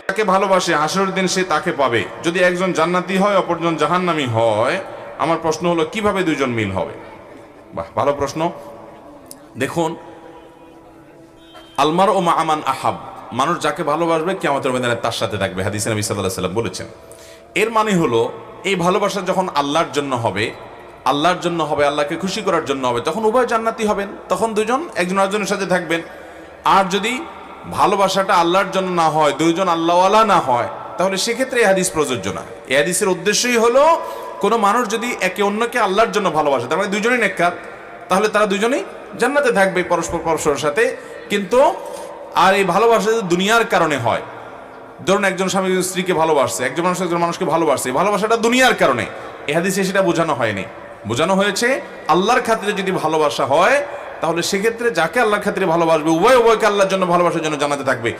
তাকে ভালোবাসে হাসরের দিন সে তাকে পাবে। যদি একজন জান্নাতি হয় অপরজন জাহান্নামী হয়, আমার প্রশ্ন হলো কিভাবে দুইজন মিল হবে? বাহ, ভালো প্রশ্ন। দেখুন, আলমার ও মা আমান আহাব, মানুষ যাকে ভালোবাসবে কিয়ামতের ময়দানে তার সাথে থাকবে, হাদিসে নবী সাল্লাল্লাহু আলাইহি ওয়াসাল্লাম বলেছেন। এর মানে হলো এই ভালোবাসা যখন আল্লাহর জন্য হবে, আল্লাহকে খুশি করার জন্য হবে, তখন উভয় জান্নাতি হবেন, তখন দুজন একজন আরেকজনের সাথে থাকবেন। আর যদি ভালোবাসাটা আল্লাহর জন্য না হয়, দুইজন আল্লাহওয়ালা না হয়, তাহলে সেক্ষেত্রে এই হাদিস প্রযোজ্য না। এই হাদিসের উদ্দেশ্যই হলো কোনো মানুষ যদি একে অন্যকে আল্লাহর জন্য ভালোবাসে, তার মানে দুইজনই নেককার, তাহলে তারা দুজনেই জান্নাতে থাকবে পরস্পরের সাথে। কিন্তু আর এই ভালোবাসা যদি দুনিয়ার কারণে হয়, ধরুন একজন স্বামী স্ত্রীকে ভালোবাসছে, একজন মানুষ একজন মানুষকে ভালোবাসছে, ভালোবাসাটা দুনিয়ার কারণে, এই হাদিসে সেটা বোঝানো হয়নি। বোঝানো হয়েছে আল্লাহর খাতিরে যদি ভালোবাসা হয়, তাহলে সেক্ষেত্রে যাকে আল্লাহর খাতিরে ভালোবাসবে উভয়কে আল্লাহর জন্য ভালোবাসার জন্য জান্নাতে থাকবে।